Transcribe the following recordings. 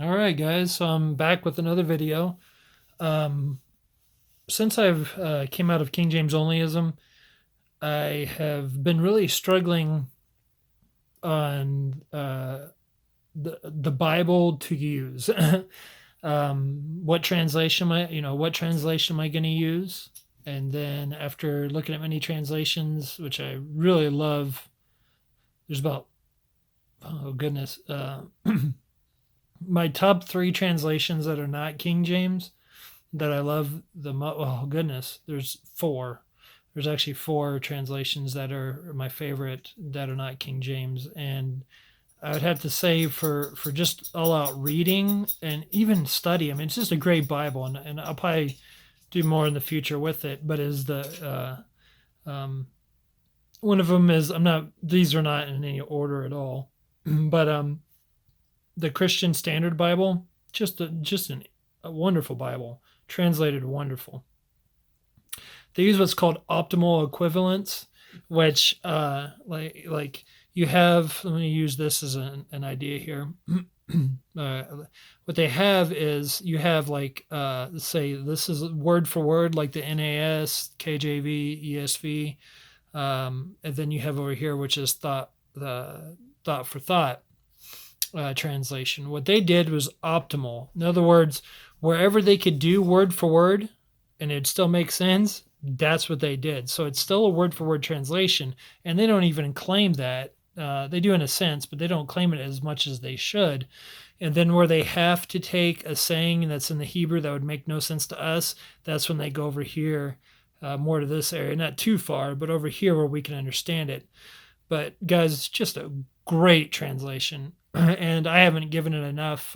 All right, guys. So I'm back with another video. Um, since I've came out of King James onlyism, I have been really struggling on the Bible to use. What translation what translation am I going to use? And then after looking at many translations, which I really love, there's about oh goodness, my top three translations that are not King James that I love oh goodness, there's four. There's actually four translations that are my favorite that are not King James, and I would have to say for just all out reading and even study. I mean, it's just a great Bible, and I'll probably do more in the future with it. But is the one of them is I'm not. These are not in any order at all, but the Christian Standard Bible, a wonderful Bible, translated wonderful. They use what's called optimal equivalence, which like you have. Let me use this as an idea here. What they have is you have like say this is word for word like the NAS, KJV, ESV, and then you have over here which is thought for thought translation. What they did was optimal. In other words, wherever they could do word for word and it'd still make sense, that's what they did. So it's still a word for word translation, and they don't even claim that. They do in a sense, but they don't claim it as much as they should. And then where they have to take a saying that's in the Hebrew that would make no sense to us, that's when they go over here more to this area, not too far, but over here where we can understand it. But guys, it's just a great translation, and I haven't given it enough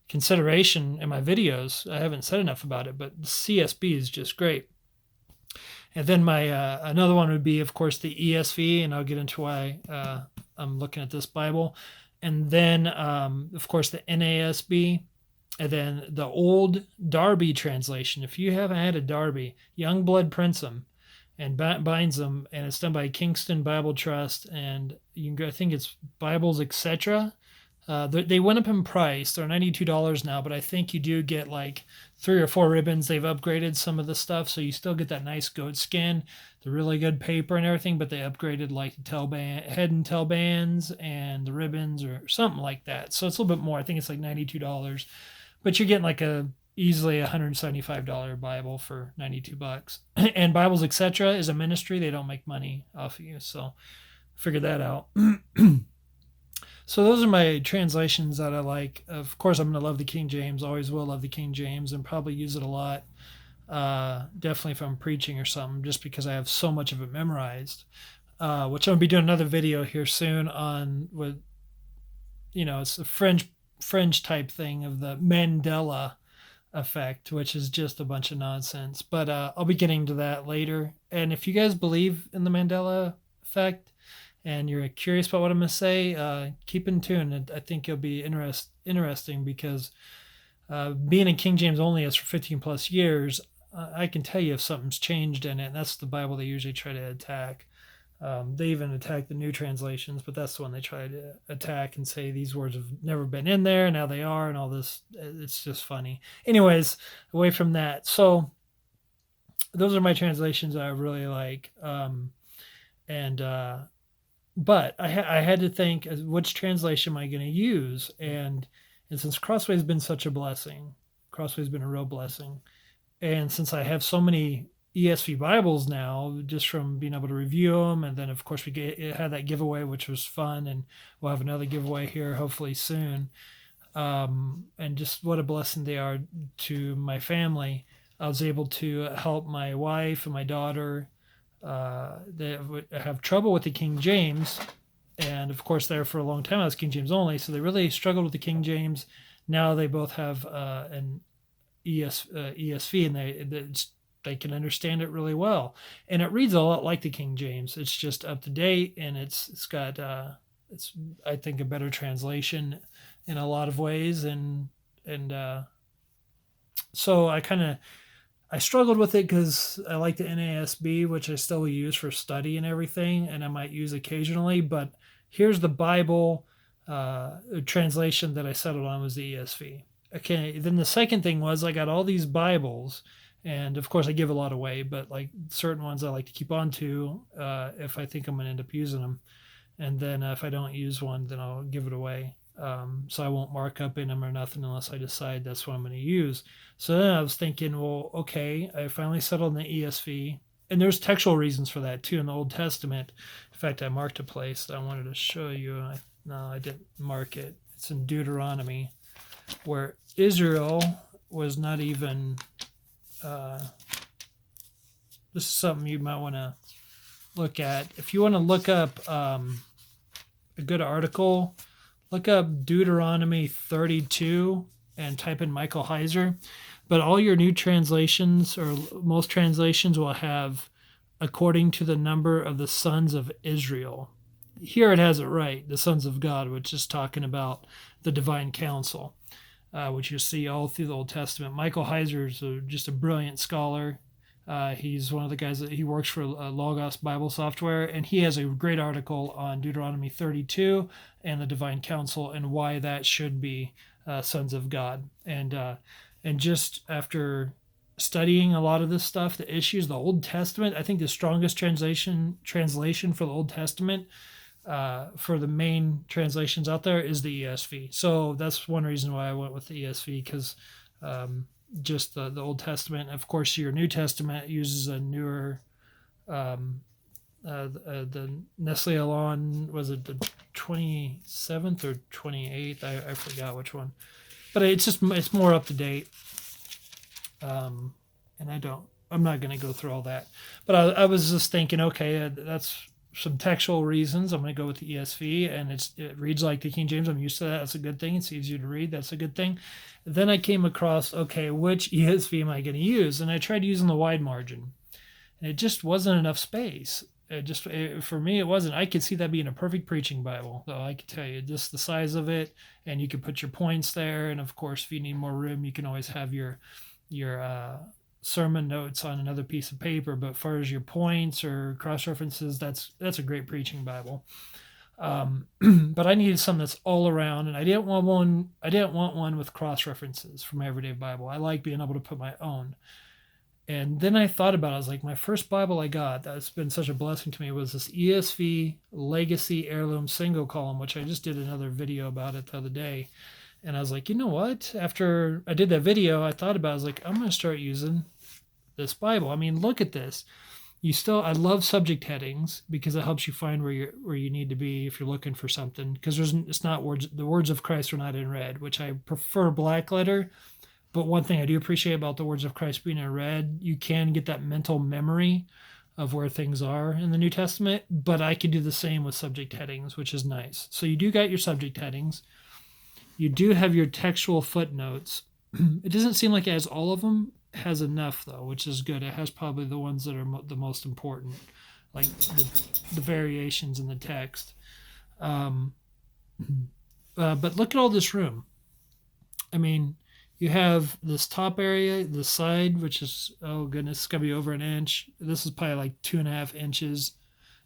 consideration in my videos. I haven't said enough about it, but CSB is just great. And then my another one would be, of course, the ESV, and I'll get into why I'm looking at this Bible. And then, of course, the NASB, and then the old Darby translation. If you haven't had a Darby, Youngblood prints them and binds them, and it's done by Kingston Bible Trust, and you can go. I think it's Bibles, etc. They went up in price. They're $92 now, but I think you do get like 3 or 4 ribbons. They've upgraded some of the stuff, so you still get that nice goat skin, the really good paper and everything, but they upgraded like the head and tail bands and the ribbons or something like that. So it's a little bit more. I think it's like $92, but you're getting like a easily $175 Bible for 92 bucks. And Bibles etc. is a ministry. They don't make money off of you, so figure that out. So those are my translations that I like. Of course, I'm going to love the King James. Always will love the King James and probably use it a lot. Definitely if I'm preaching or something, just because I have so much of it memorized. Which I'm going to be doing another video here soon on with, it's a fringe type thing of the Mandela effect, which is just a bunch of nonsense. But I'll be getting to that later. And if you guys believe in the Mandela effect, and you're curious about what I'm going to say, keep in tune. I think it'll be interesting because being in King James only is for 15 plus years, I can tell you if something's changed in it. And that's the Bible they usually try to attack. They even attack the new translations, but that's the one they try to attack and say these words have never been in there, now they are, and all this. It's just funny. Anyways, away from that. So those are my translations I really like. But I had to think, which translation am I going to use? And since Crossway's been such a blessing, Crossway's been a real blessing. And since I have so many ESV Bibles now, just from being able to review them, and then of course had that giveaway, which was fun, and we'll have another giveaway here hopefully soon. And just what a blessing they are to my family. I was able to help my wife and my daughter that have trouble with the King James, and of course there for a long time I was King James only, so they really struggled with the King James. Now they both have an ESV, and they can understand it really well, and it reads a lot like the King James. It's just up to date, and it's got it's I think a better translation in a lot of ways, and so I struggled with it because I like the NASB, which I still use for study and everything, and I might use occasionally. But here's the Bible translation that I settled on was the ESV. Okay, then the second thing was I got all these Bibles, and of course I give a lot away, but like certain ones I like to keep on to if I think I'm going to end up using them. And then if I don't use one, then I'll give it away. So I won't mark up in them or nothing unless I decide that's what I'm going to use. So then I was thinking, well, okay, I finally settled on the ESV. And there's textual reasons for that too in the Old Testament. In fact, I marked a place that I wanted to show you. No, I didn't mark it. It's in Deuteronomy, where Israel was not even. This is something you might want to look at. If you want to look up a good article, look up Deuteronomy 32 and type in Michael Heiser. But all your new translations, or most translations, will have according to the number of the sons of Israel. Here it has it right, the sons of God, which is talking about the divine council, which you see all through the Old Testament. Michael Heiser is just a brilliant scholar. He's one of the guys that he works for Logos Bible Software, and he has a great article on Deuteronomy 32 and the divine council and why that should be sons of God. And just after studying a lot of this stuff, the issues, the Old Testament, I think the strongest translation for the Old Testament, for the main translations out there, is the ESV. So that's one reason why I went with the ESV, because just the Old Testament. Of course, your New Testament uses a newer, the Nestle Aland, was it the 27th or 28th? I forgot which one. But it's more up to date. And I'm not going to go through all that. But I was just thinking, okay, that's some textual reasons. I'm going to go with the ESV, and it reads like the King James. I'm used to that. That's a good thing. It's easier to read. That's a good thing. Then I came across, okay, which ESV am I going to use? And I tried using the wide margin, and it just wasn't enough space. For me, it wasn't. I could see that being a perfect preaching Bible. So I could tell you just the size of it, and you can put your points there. And of course, if you need more room, you can always have your sermon notes on another piece of paper. But as far as your points or cross references, that's a great preaching Bible. But I needed something that's all around, and I didn't want one with cross references from Everyday Bible. I like being able to put my own. And then I thought about it. I was like, my first Bible I got that's been such a blessing to me was this ESV Legacy Heirloom Single Column, which I just did another video about it the other day. And I was like, you know what? After I did that video, I thought about it. I was like, I'm going to start using this Bible. I mean, look at this. I love subject headings because it helps you find where you need to be if you're looking for something. Because it's not words. The words of Christ are not in red, which I prefer black letter. But one thing I do appreciate about the words of Christ being in red, you can get that mental memory of where things are in the New Testament. But I can do the same with subject headings, which is nice. So you do got your subject headings. You do have your textual footnotes. It doesn't seem like it has all of them. It has enough, though, which is good. It has probably the ones that are the most important, like the variations in the text. But look at all this room. I mean, you have this top area, the side, which is, oh goodness, it's going to be over an inch. This is probably like 2.5 inches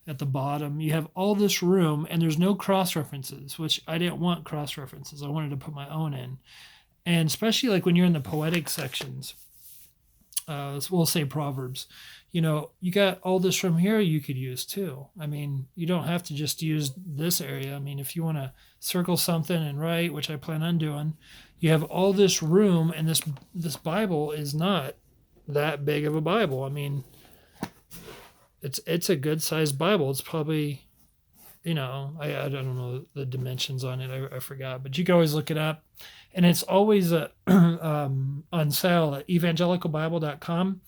at the bottom. You have all this room, and there's no cross references, which I didn't want cross references. I wanted to put my own in. And especially like when you're in the poetic sections, we'll say Proverbs, you got all this room here you could use too. I mean, you don't have to just use this area. I mean, if you want to circle something and write, which I plan on doing, you have all this room, and this Bible is not that big of a Bible. I mean, it's a good sized Bible. It's probably, I don't know the dimensions on it. I forgot, but you can always look it up, and it's always on sale at evangelicalbible.com.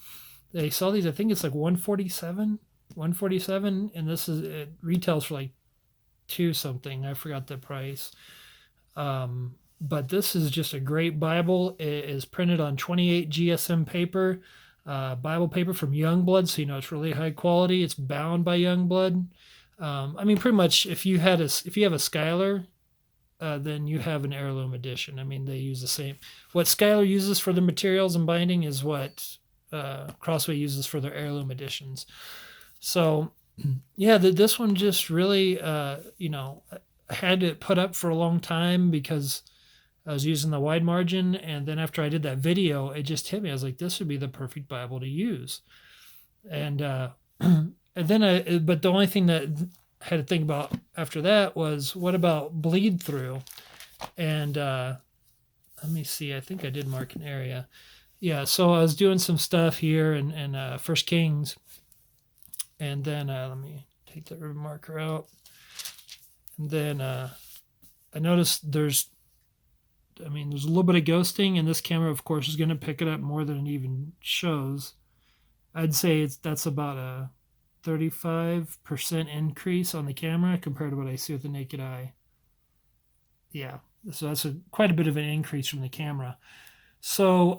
They sell these. I think it's like $147, and it retails for like $2 something. I forgot the price. But this is just a great Bible. It is printed on 28 GSM paper, Bible paper from Youngblood, so it's really high quality. It's bound by Youngblood. I mean, pretty much if you have a Schuyler, then you have an heirloom edition. I mean, they use the same. What Schuyler uses for the materials and binding is what Crossway uses for their heirloom editions. So, yeah, this one just really, had it put up for a long time because I was using the wide margin. And then after I did that video, it just hit me. I was like, this would be the perfect Bible to use. And and then but the only thing that I had to think about after that was, what about bleed through? And let me see. I think I did mark an area. Yeah, so I was doing some stuff here in First Kings, and then let me take that ribbon marker out. And then I noticed there's a little bit of ghosting, and this camera, of course, is going to pick it up more than it even shows. I'd say that's about a 35% increase on the camera compared to what I see with the naked eye. Yeah, so that's quite a bit of an increase from the camera. So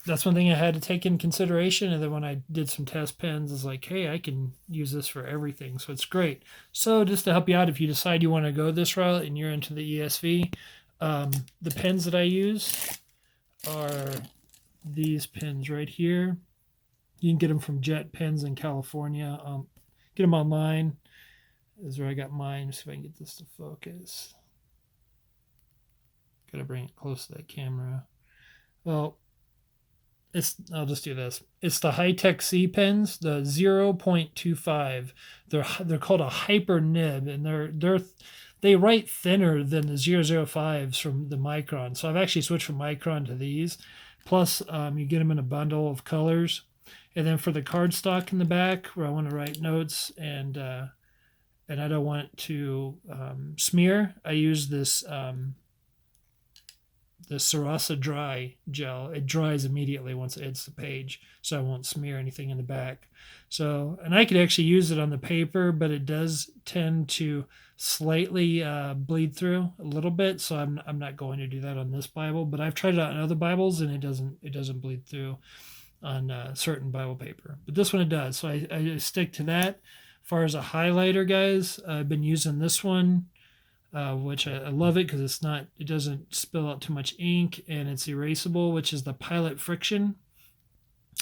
that's one thing I had to take in consideration. And then when I did some test pens, it's like, hey, I can use this for everything. So it's great. So just to help you out, if you decide you want to go this route and you're into the ESV, the pens that I use are these pens right here. You can get them from Jet Pens in California. Get them online. This is where I got mine. See if I can get this to focus. Gotta bring it close to that camera. Well, I'll just do this. It's the Hi-Tech C pens, the 0.25. They're called a hyper nib, and they write thinner than the 005s from the Micron. So I've actually switched from Micron to these. Plus, you get them in a bundle of colors. And then for the cardstock in the back, where I want to write notes and I don't want to smear, I use this the Sarasa Dry gel. It dries immediately once it hits the page, so I won't smear anything in the back. So, and I could actually use it on the paper, but it does tend to slightly bleed through a little bit. So I'm not going to do that on this Bible, but I've tried it out on other Bibles, and it doesn't bleed through on certain Bible paper. But this one it does. So I stick to that. As far as a highlighter, guys, I've been using this one. Which I love it because it doesn't spill out too much ink, and it's erasable, which is the Pilot Friction.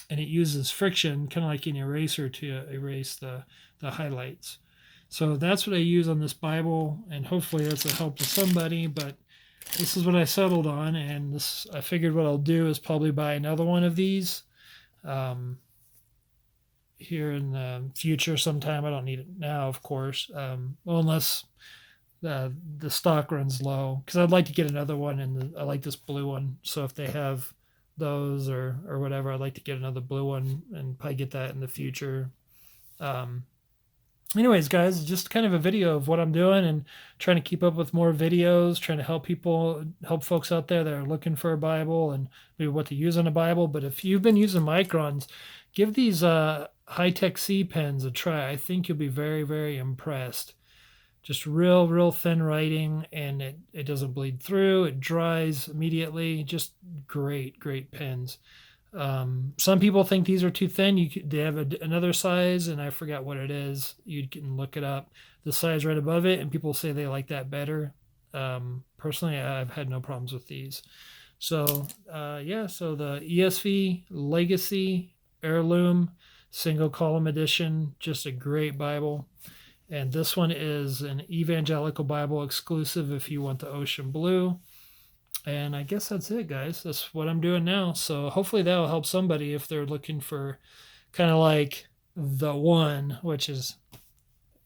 And it uses friction, kind of like an eraser, to erase the highlights. So that's what I use on this Bible, and hopefully that's a help to somebody, but this is what I settled on, and I figured what I'll do is probably buy another one of these here in the future sometime. I don't need it now, of course, unless the stock runs low, because I'd like to get another one, and I like this blue one. So if they have those or whatever, I'd like to get another blue one and probably get that in the future. Anyways, guys, just kind of a video of what I'm doing and trying to keep up with more videos, trying to help folks out there that are looking for a Bible and maybe what to use on a Bible. But if you've been using Microns, give these Hi-Tech C pens a try. I think you'll be very, very impressed. Just real thin writing, and it doesn't bleed through. It dries immediately. Just great pens. Some people think these are too thin. They have another size, and I forgot what it is. You can look it up. The size right above it, and people say they like that better. Personally, I've had no problems with these. So yeah, so the ESV Legacy Heirloom Single Column Edition, just a great Bible. And this one is an Evangelical Bible exclusive if you want the ocean blue. And I guess that's it, guys. That's what I'm doing now. So hopefully that'll help somebody if they're looking for kind of like the one, which is,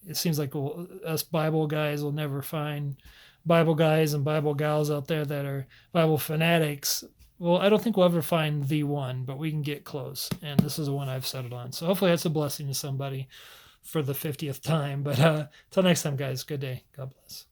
it seems like us Bible guys will never find Bible guys and Bible gals out there that are Bible fanatics. Well, I don't think we'll ever find the one, but we can get close. And this is the one I've settled on. So hopefully that's a blessing to somebody for the 50th time. But till next time, guys, good day. God bless.